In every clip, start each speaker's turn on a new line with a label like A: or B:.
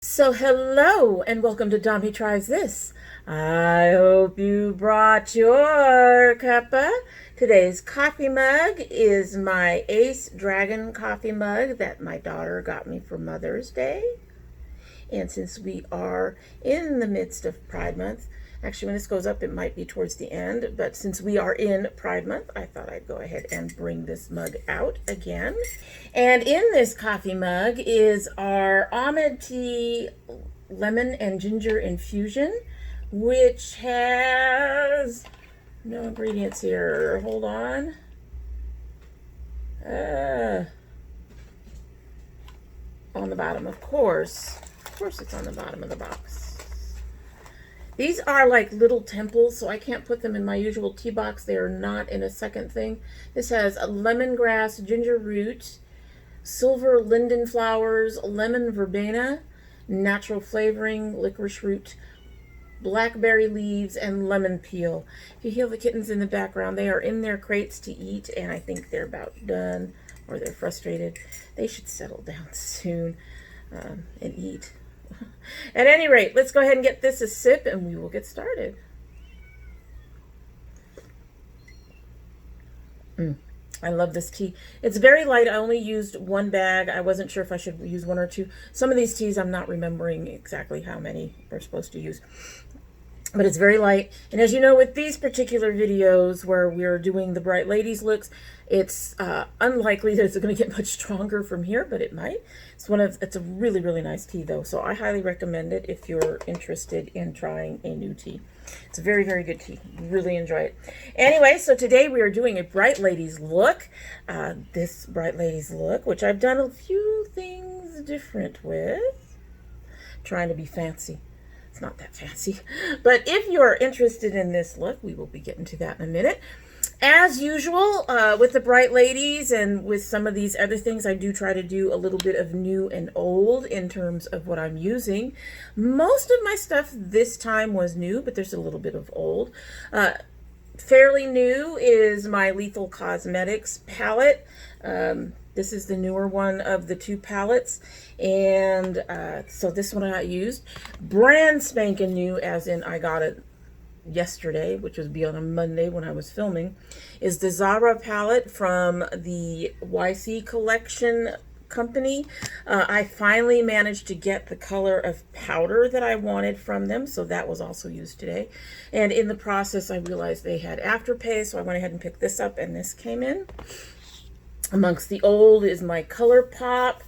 A: So hello and welcome to domytriesthis. I hope you brought your cuppa. Today's coffee mug is my Ace Dragon coffee mug that my daughter got me for Mother's Day. And since we are in the midst of Pride Month, actually when this goes up it might be towards the end, but since we are in Pride Month, I thought I'd go ahead and bring this mug out again. And in this coffee mug is our Ahmad tea lemon and ginger infusion, which has no ingredients here. Hold on. On the bottom, of course. Of course it's on the bottom of the box. These are like little temples, so I can't put them in my usual tea box. They are not in a second thing. This has a lemongrass, ginger root, silver linden flowers, lemon verbena, natural flavoring, licorice root, blackberry leaves, and lemon peel. If you hear the kittens in the background, they are in their crates to eat, and I think they're about done, or they're frustrated. They should settle down soon and eat. At any rate, let's go ahead and get this a sip, and we will get started. I love this tea. It's very light. I only used one bag. I wasn't sure if I should use one or two. Some of these teas, I'm not remembering exactly how many we're supposed to use. But it's very light. And as you know, with these particular videos where we're doing the Bright Ladies looks, it's unlikely that it's going to get much stronger from here, but it might. It's a really, really nice tea, though. So I highly recommend it if you're interested in trying a new tea. It's a very, very good tea. Really enjoy it. Anyway, so today we are doing a Bright Ladies look. This Bright Ladies look, which I've done a few things different with. Trying to be fancy. It's not that fancy. But if you're interested in this look, we will be getting to that in a minute. As usual, with the Bright Ladies and with some of these other things, I do try to do a little bit of new and old in terms of what I'm using. Most of my stuff this time was new, but there's a little bit of old. Fairly new is my Lethal Cosmetics palette. This is the newer one of the two palettes, and so this one I used. Brand spanking new, as in I got it yesterday, which would be on a Monday when I was filming, is the Zara palette from the YC collection company. I finally managed to get the color of powder that I wanted from them, so that was also used today. And in the process, I realized they had Afterpay, so I went ahead and picked this up, and this came in. Amongst the old is my ColourPop.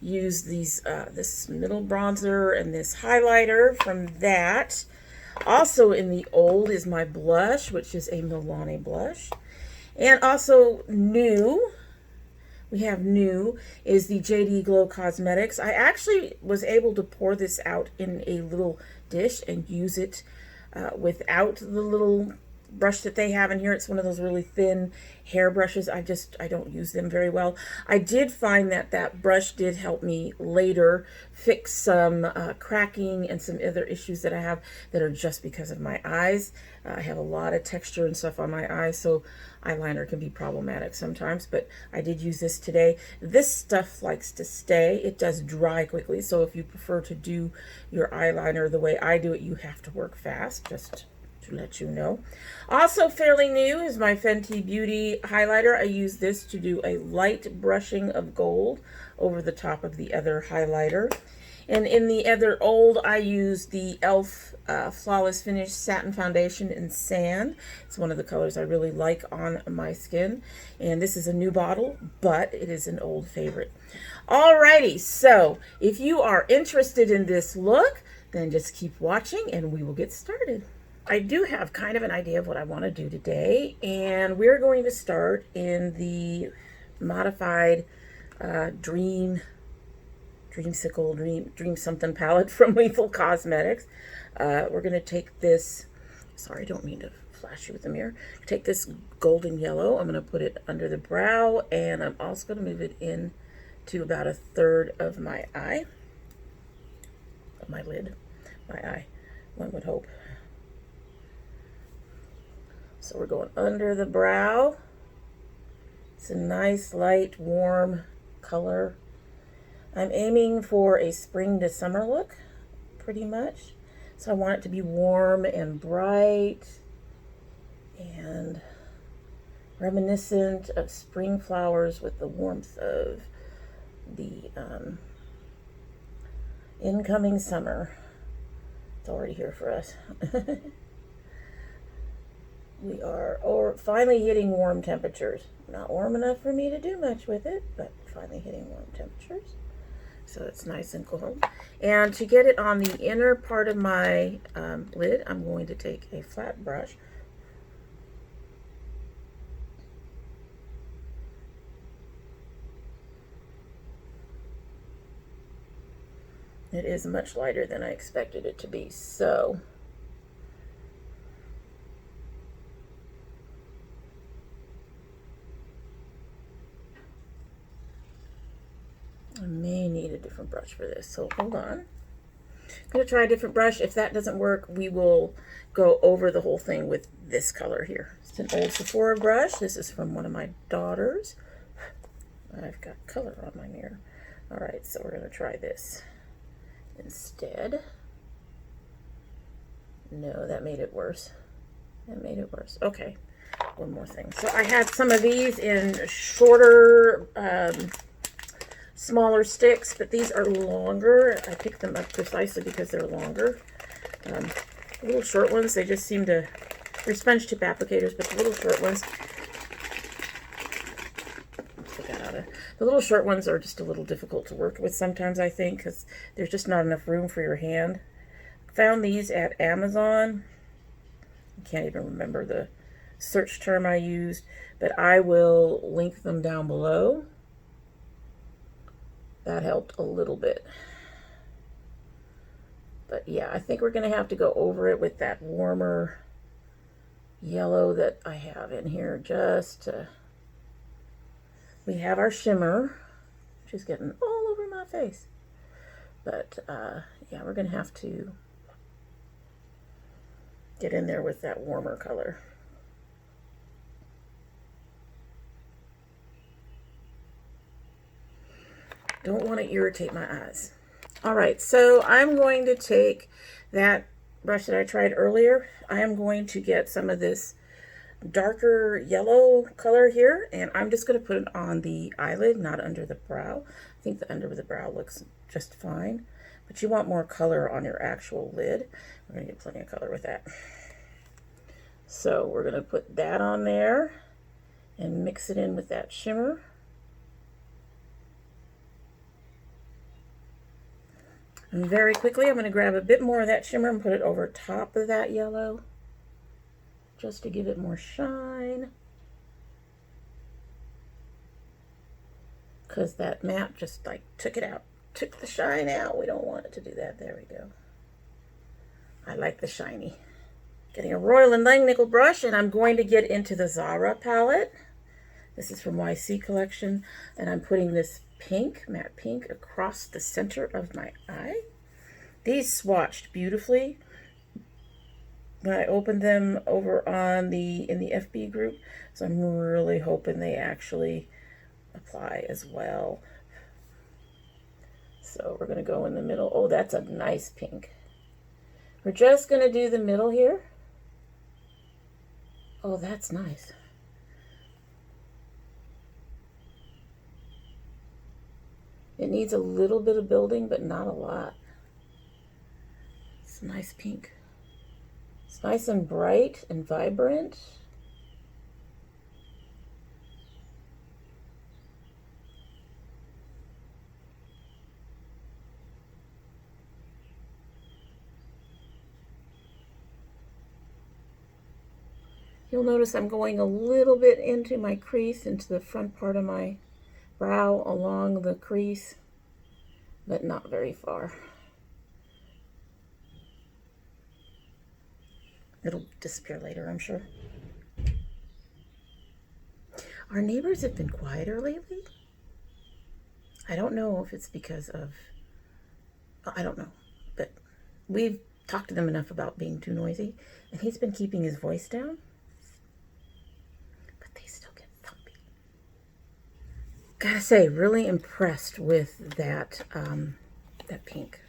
A: Use these this middle bronzer and this highlighter from that. Also in the old is my blush, which is a Milani blush. And also new, we have new, is the JD Glow Cosmetics. I actually was able to pour this out in a little dish and use it without the little brush that they have in here. It's one of those really thin hair brushes. I don't use them very well. I did find that that brush did help me later fix some cracking and some other issues that I have that are just because of my eyes. I have a lot of texture and stuff on my eyes, so eyeliner can be problematic sometimes, but I did use this today. This stuff likes to stay. It does dry quickly, so if you prefer to do your eyeliner the way I do it, you have to work fast, just to let you know. Also fairly new is my Fenty Beauty highlighter. I use this to do a light brushing of gold over the top of the other highlighter. And in the other old, I use the e.l.f. Flawless Finish Satin Foundation in Sand. It's one of the colors I really like on my skin. And this is a new bottle, but it is an old favorite. Alrighty, so if you are interested in this look, then just keep watching and we will get started. I do have kind of an idea of what I want to do today, and we're going to start in the modified Dream something palette from Lethal Cosmetics. We're going to take this, sorry, I don't mean to flash you with the mirror. Take this golden yellow, I'm going to put it under the brow, and I'm also going to move it in to about 1/3 of my eye, of my lid, my eye, one would hope. So we're going under the brow. It's a nice, light, warm color. I'm aiming for a spring to summer look, pretty much. So I want it to be warm and bright and reminiscent of spring flowers with the warmth of the incoming summer. It's already here for us. We are finally hitting warm temperatures. Not warm enough for me to do much with it, but finally hitting warm temperatures. So it's nice and cold. And to get it on the inner part of my lid, I'm going to take a flat brush. It is much lighter than I expected it to be, so I may need a different brush for this, so hold on. I'm going to try a different brush. If that doesn't work, we will go over the whole thing with this color here. It's an old Sephora brush. This is from one of my daughters. I've got color on my mirror. All right, so we're going to try this instead. No, that made it worse. That made it worse. Okay, one more thing. So I had some of these in shorter, smaller sticks, but these are longer. I picked them up precisely because they're longer. The little short ones, they just seem to, they're sponge tip applicators, but the little short ones, take that out of, the little short ones are just a little difficult to work with sometimes, I think, because there's just not enough room for your hand. Found these at Amazon. I can't even remember the search term I used, but I will link them down below. That helped a little bit. But yeah, I think we're going to have to go over it with that warmer yellow that I have in here. We have our shimmer, which is getting all over my face. But yeah, we're going to have to get in there with that warmer color. Don't want to irritate my eyes. All right, so I'm going to take that brush that I tried earlier. I am going to get some of this darker yellow color here, and I'm just going to put it on the eyelid, not under the brow. I think the under the brow looks just fine, but you want more color on your actual lid. We're going to get plenty of color with that. So we're going to put that on there and mix it in with that shimmer. And very quickly, I'm going to grab a bit more of that shimmer and put it over top of that yellow, just to give it more shine. Because that matte just like took it out, took the shine out. We don't want it to do that. There we go. I like the shiny. Getting a Royal & Langnickel brush, and I'm going to get into the Zara palette. This is from YC Collection, and I'm putting this pink, matte pink, across the center of my eye. These swatched beautifully when I opened them over on in the FB group, so I'm really hoping they actually apply as well. So we're going to go in the middle. Oh, that's a nice pink. We're just going to do the middle here. Oh, that's nice. It needs a little bit of building, but not a lot. It's a nice pink. It's nice and bright and vibrant. You'll notice I'm going a little bit into my crease, into the front part of my brow along the crease, but not very far. It'll disappear later, I'm sure. Our neighbors have been quieter lately. I don't know if it's because of, I don't know, but we've talked to them enough about being too noisy, and he's been keeping his voice down. gotta say, really impressed with that, that pink.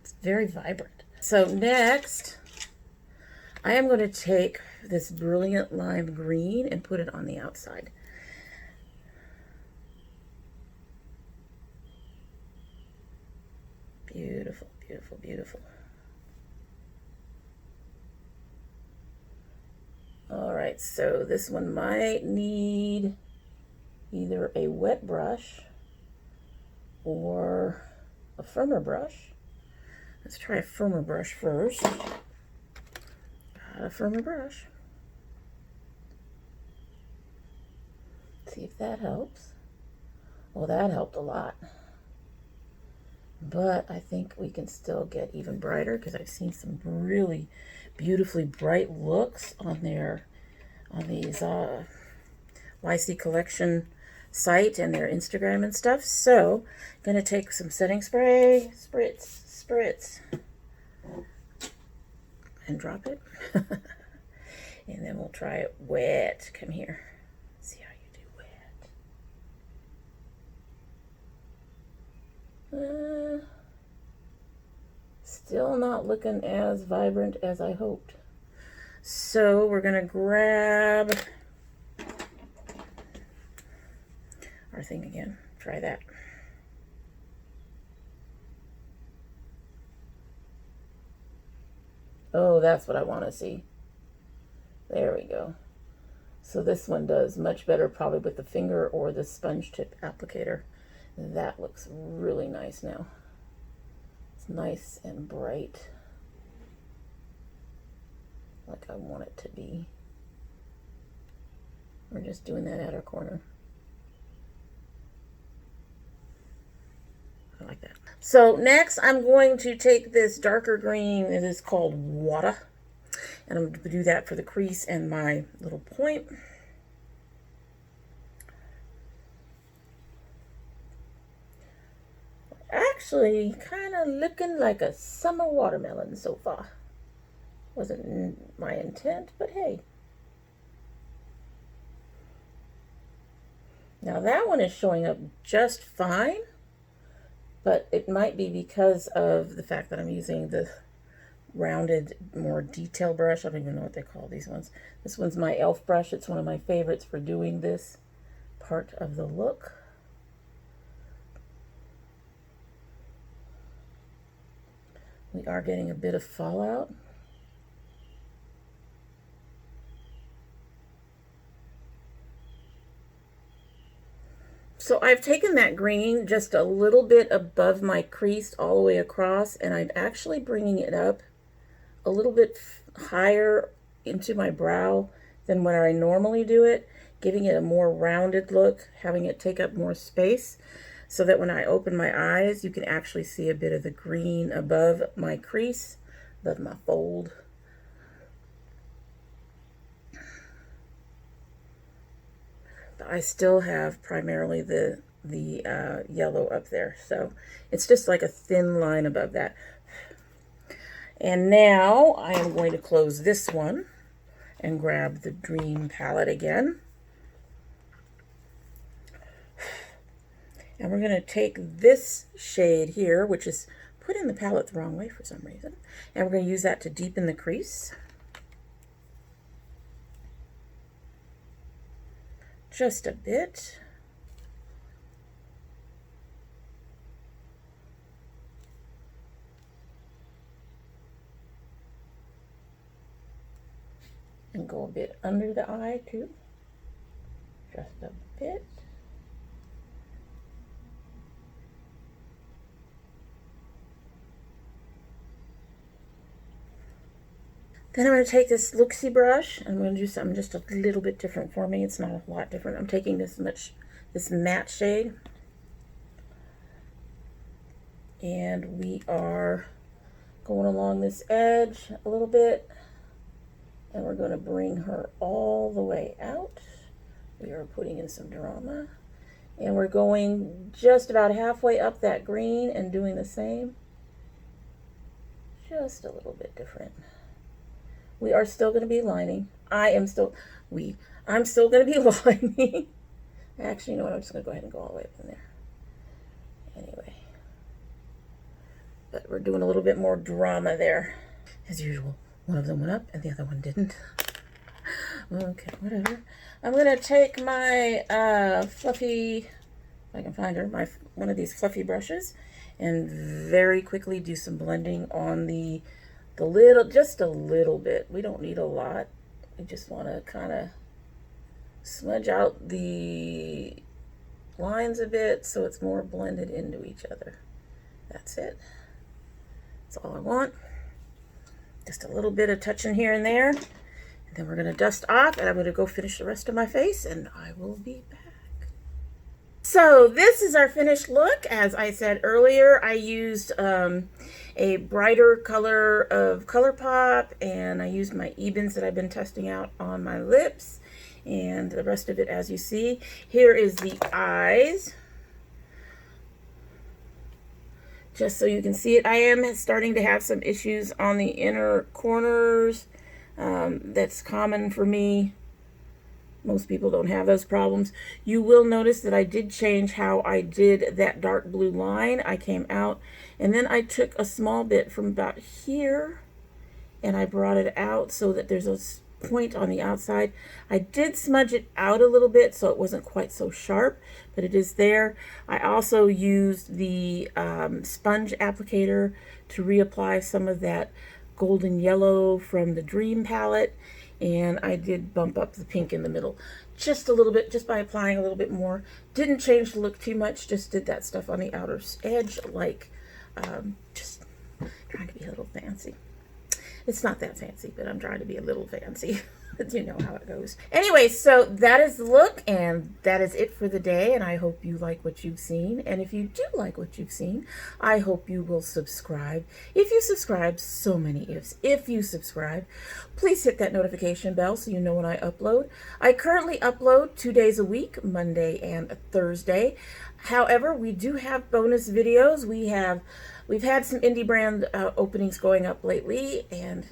A: It's very vibrant. So next, I am going to take this Brilliant Lime Green and put it on the outside. Beautiful, beautiful, beautiful. All right, so this one might need either a wet brush or a firmer brush. Let's try a firmer brush first. A firmer brush. See if that helps. Well, that helped a lot. But I think we can still get even brighter because I've seen some really beautifully bright looks on these YC Collection site and their Instagram and stuff. So I'm gonna take some setting spray, spritz, and drop it. And then we'll try it wet. Come here. See how you do wet. Still not looking as vibrant as I hoped. So we're gonna grab our thing again. Try that. Oh, that's what I want to see. There we go. So this one does much better probably with the finger or the sponge tip applicator. That looks really nice now. It's nice and bright, like I want it to be. We're just doing that outer corner. I like that. So next I'm going to take this darker green. It is called Water. And I'm going to do that for the crease and my little point. Actually, kind of looking like a summer watermelon so far. Wasn't my intent, but hey. Now that one is showing up just fine, but it might be because of the fact that I'm using the rounded, more detail brush. I don't even know what they call these ones. This one's my e.l.f. brush. It's one of my favorites for doing this part of the look. We are getting a bit of fallout. So I've taken that green just a little bit above my crease all the way across, and I'm actually bringing it up a little bit higher into my brow than when I normally do it, giving it a more rounded look, having it take up more space, so that when I open my eyes, you can actually see a bit of the green above my crease, above my fold. But I still have primarily the yellow up there, so it's just like a thin line above that. And now I am going to close this one and grab the Dream palette again. And we're going to take this shade here, which is put in the palette the wrong way for some reason, and we're going to use that to deepen the crease. Just a bit. And go a bit under the eye too. Just a bit. Then I'm going to take this Luxie brush. I'm going to do something just a little bit different for me. It's not a lot different. I'm taking this matte shade. And we are going along this edge a little bit. And we're going to bring her all the way out. We are putting in some drama. And we're going just about halfway up that green and doing the same. Just a little bit different. We are still going to be lining. I'm still going to be lining Actually, you know what? I'm just going to go ahead and go all the way up in there. Anyway. But we're doing a little bit more drama there. As usual, one of them went up and the other one didn't. Okay, whatever. I'm going to take my fluffy, if I can find her, one of these fluffy brushes, and very quickly do some blending on the little, just a little bit. We don't need a lot. We just want to kind of smudge out the lines a bit so it's more blended into each other. That's it. That's all I want. Just a little bit of touching here and there. And then we're going to dust off, and I'm going to go finish the rest of my face, and I will be back. So this is our finished look. As I said earlier, I used a brighter color of ColourPop, and I used my Ebates that I've been testing out on my lips, and the rest of it, as you see. Here is the eyes. Just so you can see it, I am starting to have some issues on the inner corners. That's common for me. Most people don't have those problems. You will notice that I did change how I did that dark blue line. I came out and then I took a small bit from about here and I brought it out so that there's a point on the outside. I did smudge it out a little bit so it wasn't quite so sharp, but it is there. I also used the sponge applicator to reapply some of that golden yellow from the Dream palette, and I did bump up the pink in the middle just a little bit, just by applying a little bit more. Didn't change the look too much, just did that stuff on the outer edge, like just trying to be a little fancy. It's not that fancy, but I'm trying to be a little fancy. You know how it goes. Anyway, so that is the look, and that is it for the day, and I hope you like what you've seen. And if you do like what you've seen, I hope you will subscribe. If you subscribe, so many ifs. If you subscribe, please hit that notification bell so you know when I upload. I currently upload 2 days a week, Monday and Thursday. However, we do have bonus videos. We've had some indie brand openings going up lately, and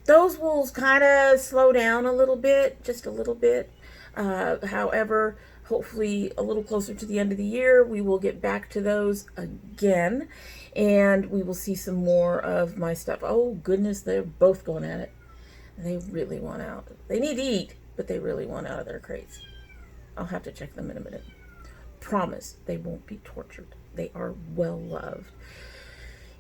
A: those will kind of slow down a little bit, just a little bit. However, hopefully a little closer to the end of the year, we will get back to those again, and we will see some more of my stuff. Oh goodness, they're both going at it. They really want out. They need to eat, but they really want out of their crates. I'll have to check them in a minute. Promise, they won't be tortured. They are well loved.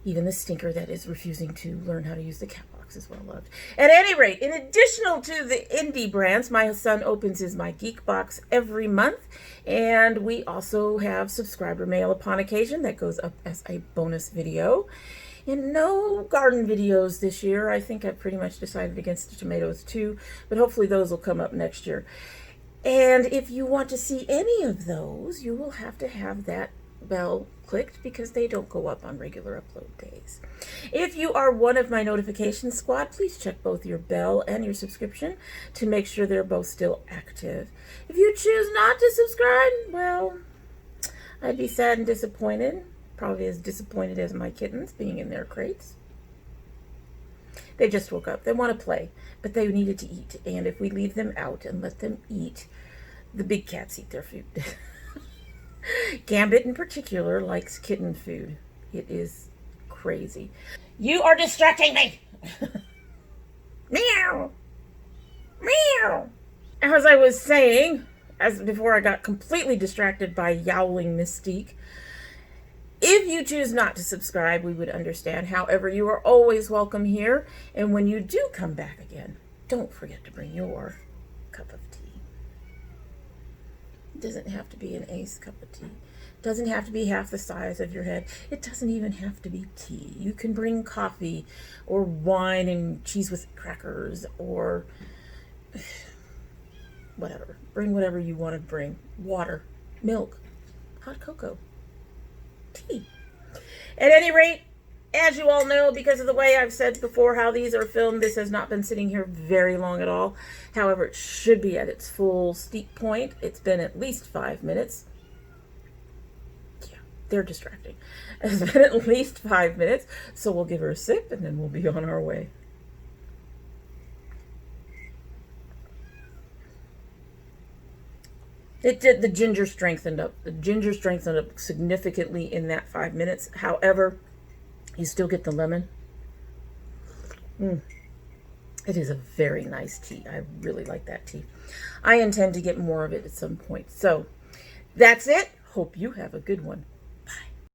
A: Even the stinker that is refusing to learn how to use the cat box is well loved. At any rate, in addition to the indie brands, my son opens his My Geek box every month, and we also have subscriber mail upon occasion that goes up as a bonus video. And no garden videos this year. I think I've pretty much decided against the tomatoes too, but hopefully those will come up next year. And if you want to see any of those, you will have to have that bell clicked because they don't go up on regular upload days. If you are one of my notification squad, please check both your bell and your subscription to make sure they're both still active. If you choose not to subscribe, well, I'd be sad and disappointed, probably as disappointed as my kittens being in their crates. They just woke up. They want to play, but they needed to eat. And if we leave them out and let them eat, the big cats eat their food. Gambit in particular likes kitten food. It is crazy. You are distracting me. Meow. Meow. As I was saying, before I got completely distracted by yowling Mystique, if you choose not to subscribe, we would understand. However, you are always welcome here. And when you do come back again, don't forget to bring your cup of tea. It doesn't have to be an ace cup of tea. It doesn't have to be half the size of your head. It doesn't even have to be tea. You can bring coffee or wine and cheese with crackers or whatever. Bring whatever you want to bring. Water, milk, hot cocoa, tea. At any rate, as you all know, because of the way I've said before how these are filmed, this has not been sitting here very long at all. However, it should be at its full steep point. It's been at least 5 minutes. Yeah, they're distracting. It's been at least 5 minutes, so we'll give her a sip and then we'll be on our way. It did, the ginger strengthened up. The ginger strengthened up significantly in that 5 minutes. However, you still get the lemon. It is a very nice tea. I really like that tea. I intend to get more of it at some point. So that's it. Hope you have a good one.